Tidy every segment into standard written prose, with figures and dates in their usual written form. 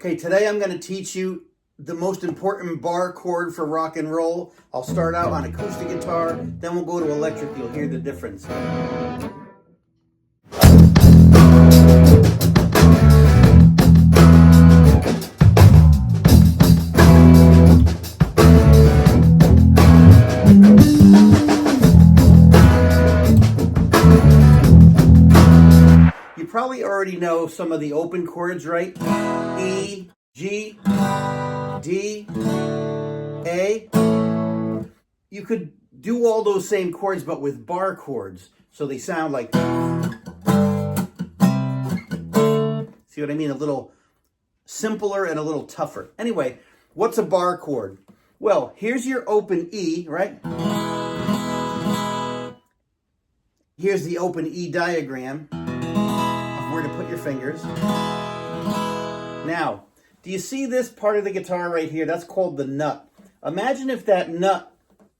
Okay, today I'm going to teach you the most important bar chord for rock and roll. I'll start out on acoustic guitar, then we'll go to electric. You'll hear the difference. You probably already know some of the open chords, right? E, G, D, A. You could do all those same chords, but with bar chords. So they sound like... See what I mean? A little simpler and a little tougher. Anyway, what's a bar chord? Well, here's your open E, right? Here's the open E diagram of where to put your fingers. Now, do you see this part of the guitar right here? That's called the nut. Imagine if that nut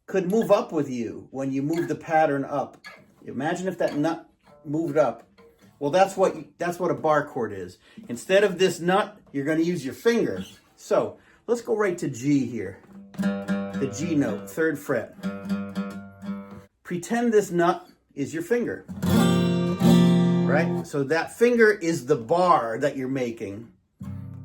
could move up with you when you move the pattern up. Imagine if that nut moved up. Well, that's what a bar chord is. Instead of this nut, you're going to use your finger. So let's go right to G here. The G note, 3rd fret. Pretend this nut is your finger. Right? So that finger is the bar that you're making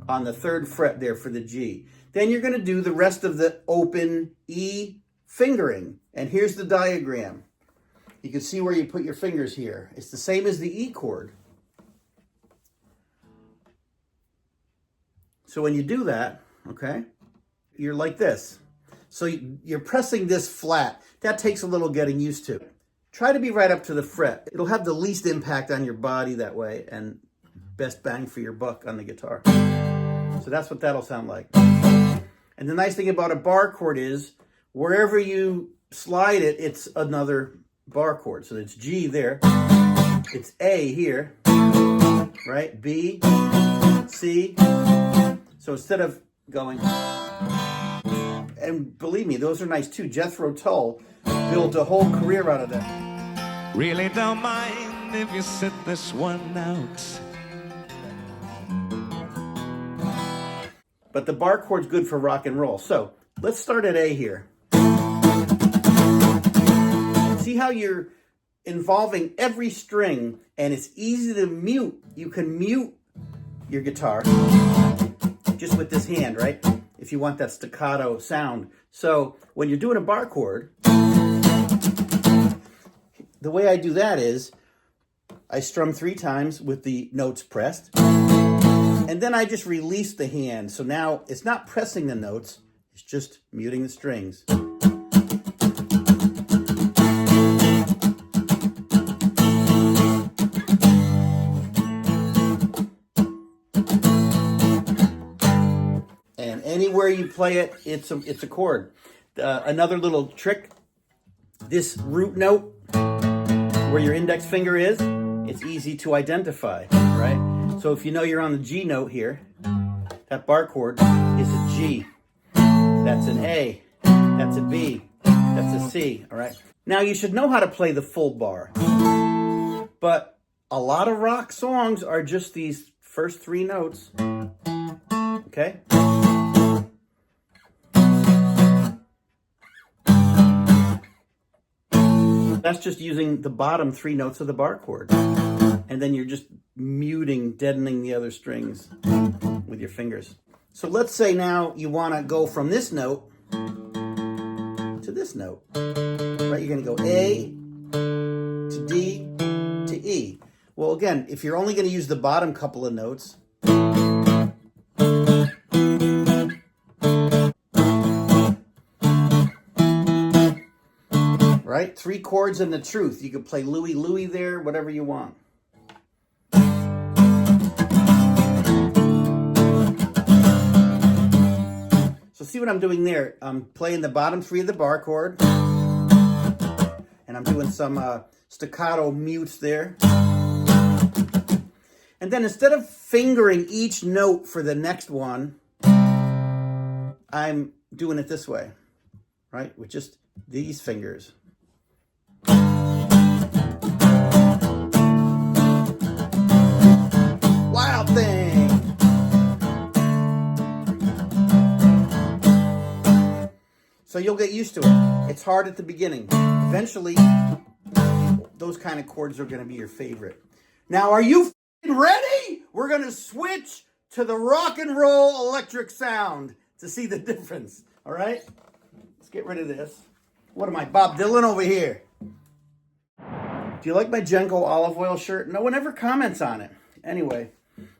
on the 3rd fret there for the G. Then you're going to do the rest of the open E fingering. And here's the diagram. You can see where you put your fingers here. It's the same as the E chord. So when you do that, okay, you're like this. So you're pressing this flat. That takes a little getting used to. Try to be right up to the fret. It'll have the least impact on your body that way and best bang for your buck on the guitar. So that's what that'll sound like. And the nice thing about a bar chord is wherever you slide it, it's another bar chord. So it's G there. It's A here, right? B, C. So instead of going, and believe me, those are nice too. Jethro Tull built a whole career out of that. Really don't mind if you sit this one out. But the bar chord's good for rock and roll. So let's start at A here. See how you're involving every string and it's easy to mute. You can mute your guitar just with this hand, right? If you want that staccato sound. So when you're doing a bar chord, the way I do that is I strum 3 times with the notes pressed. And then I just release the hand. So now it's not pressing the notes, it's just muting the strings. And anywhere you play it, it's a chord. Another little trick, this root note where your index finger is, it's easy to identify, right? So if you know you're on the G note here, that bar chord is a G. That's an A. That's a B. That's a C, all right? Now you should know how to play the full bar. But a lot of rock songs are just these first 3 notes, okay? That's just using the bottom 3 notes of the bar chord. And then you're just muting, deadening the other strings with your fingers. So let's say now you want to go from this note to this note. Right? You're going to go A to D to E. Well, again, if you're only going to use the bottom couple of notes, right? 3 chords and the truth. You could play Louie Louie there, whatever you want. So see what I'm doing there? I'm playing the bottom 3 of the bar chord. And I'm doing some staccato mutes there. And then instead of fingering each note for the next one, I'm doing it this way, right? With just these fingers. Wild thing. So you'll get used to it. It's hard at the beginning. Eventually, those kind of chords are going to be your favorite. Now, are you ready? We're going to switch to the rock and roll electric sound to see the difference. All right? Let's get rid of this. What am I, Bob Dylan over here? Do you like my Genko olive oil shirt? No one ever comments on it. Anyway,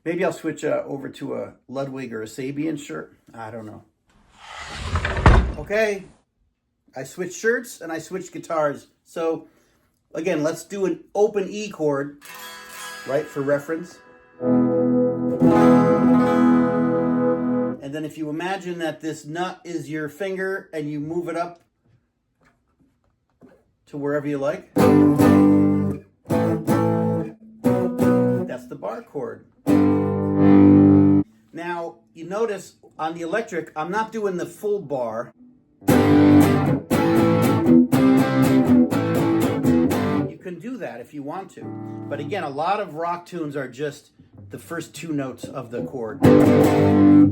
maybe I'll switch over to a Ludwig or a Sabian shirt. I don't know. Okay. I switched shirts and I switched guitars. So, again, let's do an open E chord, right, for reference. And then if you imagine that this nut is your finger and you move it up to wherever you like, that's the bar chord. Now, you notice on the electric, I'm not doing the full bar. You can do that if you want to. But again, a lot of rock tunes are just the first two notes of the chord.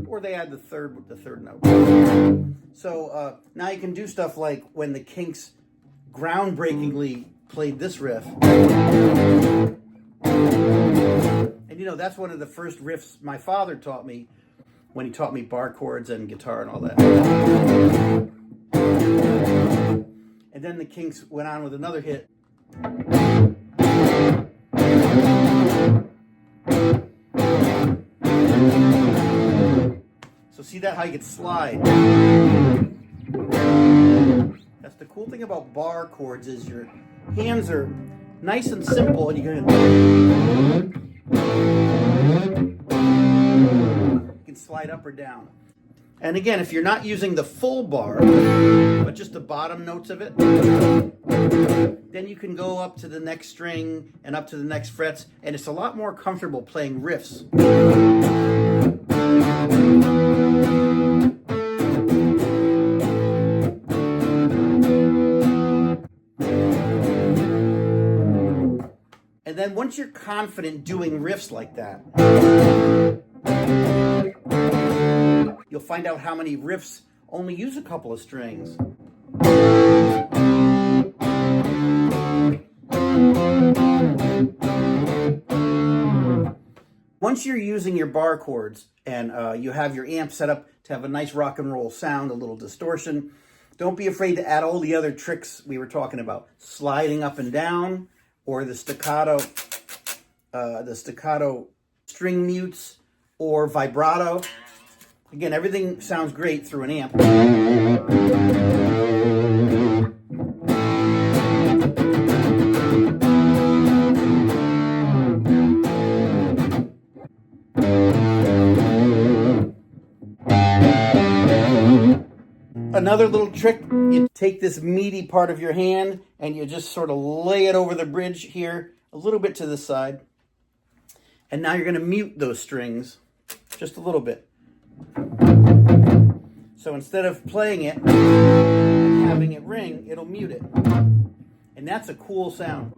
Or they add the third note. So now you can do stuff like when the Kinks groundbreakingly played this riff. And you know, that's one of the first riffs my father taught me when he taught me bar chords and guitar and all that. And then the Kinks went on with another hit. So see that, how you could slide. That's the cool thing about bar chords, is your hands are nice and simple, and you can slide up or down. And again, if you're not using the full bar, but just the bottom notes of it, then you can go up to the next string and up to the next frets, and it's a lot more comfortable playing riffs. And then once you're confident doing riffs like that, you'll find out how many riffs only use a couple of strings. Once you're using your bar chords and you have your amp set up to have a nice rock and roll sound, a little distortion, don't be afraid to add all the other tricks we were talking about. Sliding up and down, or the staccato string mutes, or vibrato. Again, everything sounds great through an amp. Another little trick, you take this meaty part of your hand and you just sort of lay it over the bridge here, a little bit to the side. And now you're going to mute those strings just a little bit. So instead of playing it and having it ring, it'll mute it. And that's a cool sound.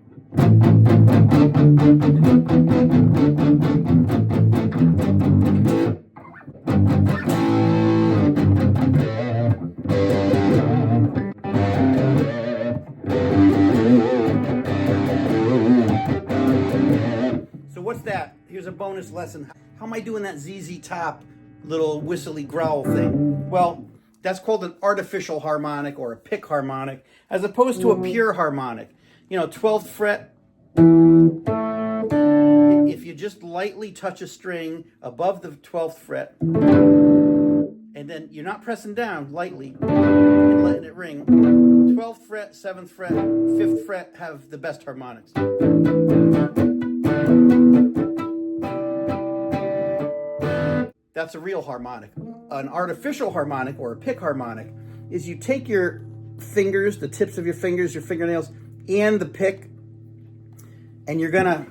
So what's that? Here's a bonus lesson. How am I doing that ZZ Top little whistly growl thing? Well, that's called an artificial harmonic or a pick harmonic, as opposed to a pure harmonic. You know, 12th fret. If you just lightly touch a string above the 12th fret, and then you're not pressing down, lightly, and letting it ring, 12th fret, 7th fret, 5th fret have the best harmonics. That's a real harmonic. An artificial harmonic or a pick harmonic is you take your fingers, the tips of your fingers, your fingernails, and the pick, and you're gonna,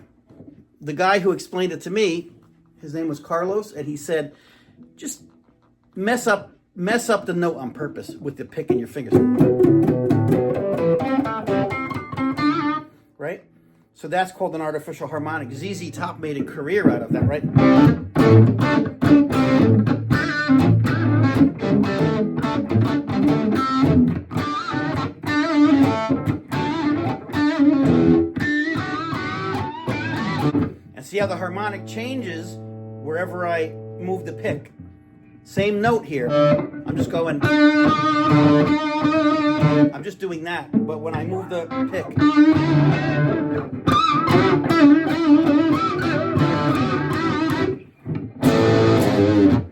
the guy who explained it to me, his name was Carlos, and he said, just mess up the note on purpose with the pick and your fingers. Right? So that's called an artificial harmonic. ZZ Top made a career out of that, right? how the harmonic changes wherever I move the pick. Same note here. I'm just going. I'm just doing that. But when I move the pick.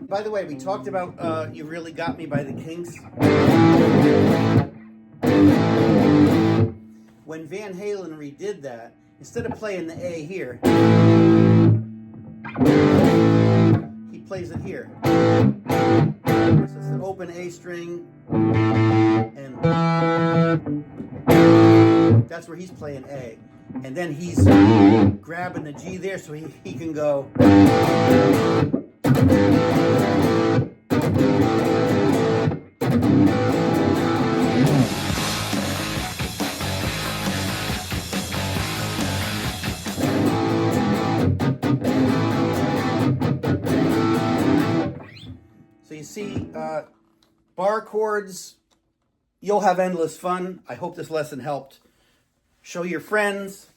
By the way, we talked about You Really Got Me by the Kinks. When Van Halen redid that, instead of playing the A here, he plays it here. So it's an open A string, and that's where he's playing A. And then he's grabbing the G there so he can go. So you see, Barre Chords, you'll have endless fun. I hope this lesson helped. Show your friends.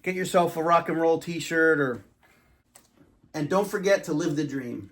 Get yourself a rock and roll t-shirt, and don't forget to live the dream.